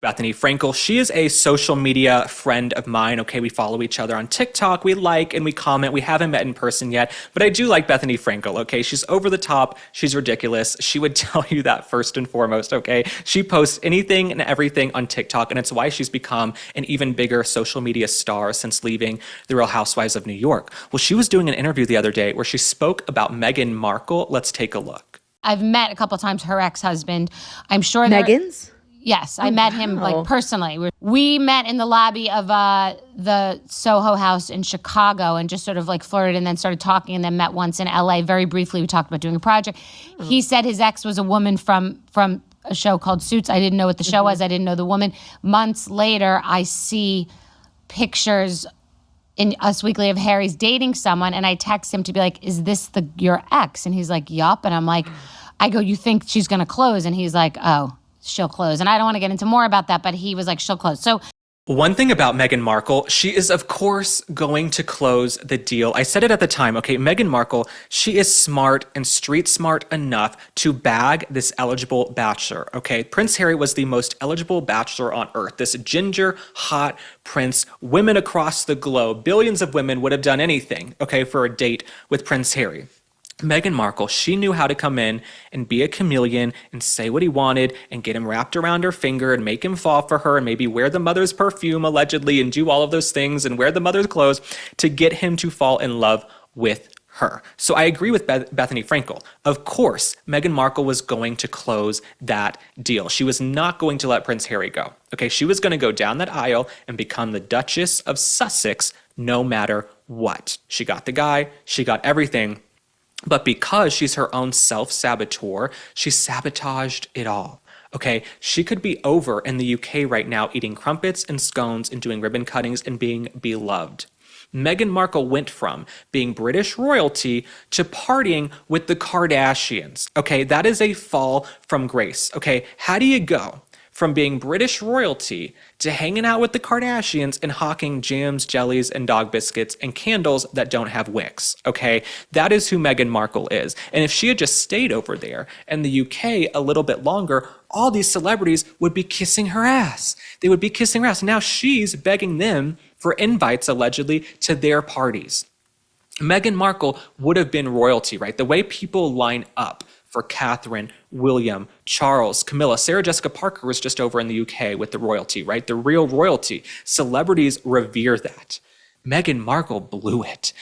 Bethany Frankel. She is a social media friend of mine. Okay, we follow each other on TikTok. We like and we comment. We haven't met in person yet, but I do like Bethany Frankel. Okay, she's over the top. She's ridiculous. She would tell you that first and foremost. Okay, she posts anything and everything on TikTok, and it's why she's become an even bigger social media star since leaving The Real Housewives of New York. Well, she was doing an interview the other day where she spoke about Meghan Markle. Let's take a look. I've met a couple of times her ex-husband. I'm sure Meghan's? Yes, I met him like personally. We met in the lobby of the Soho House in Chicago and just sort of like flirted and then started talking and then met once in LA. Very briefly, we talked about doing a project. He said his ex was a woman from a show called Suits. I didn't know what the show was. I didn't know the woman. Months later, I see pictures in Us Weekly of Harry's dating someone, and I text him to be like, is this your ex? And he's like, yup. And I'm like, I go, you think she's going to close? And he's like, oh, she'll close. And I don't want to get into more about that, but he was like, she'll close. So one thing about Meghan Markle, she is, of course, going to close the deal. I said it at the time, okay, Meghan Markle, she is smart and street smart enough to bag this eligible bachelor, okay? Prince Harry was the most eligible bachelor on earth. This ginger, hot prince, women across the globe, billions of women would have done anything, okay, for a date with Prince Harry. Meghan Markle, she knew how to come in and be a chameleon and say what he wanted and get him wrapped around her finger and make him fall for her and maybe wear the mother's perfume allegedly and do all of those things and wear the mother's clothes to get him to fall in love with her. So I agree with Bethany Frankel. Of course, Meghan Markle was going to close that deal. She was not going to let Prince Harry go. Okay, she was going to go down that aisle and become the Duchess of Sussex no matter what. She got the guy, she got everything. But because she's her own self-saboteur, she sabotaged it all. Okay, she could be over in the UK right now eating crumpets and scones and doing ribbon cuttings and being beloved. Meghan Markle went from being British royalty to partying with the Kardashians. Okay, that is a fall from grace. Okay, how do you go from being British royalty to hanging out with the Kardashians and hawking jams, jellies, and dog biscuits and candles that don't have wicks, okay? That is who Meghan Markle is. And if she had just stayed over there in the UK a little bit longer, all these celebrities would be kissing her ass. They would be kissing her ass. Now she's begging them for invites, allegedly, to their parties. Meghan Markle would have been royalty, right? The way people line up for Catherine, William, Charles, Camilla. Sarah Jessica Parker was just over in the UK with the royalty, right? The real royalty. Celebrities revere that. Meghan Markle blew it.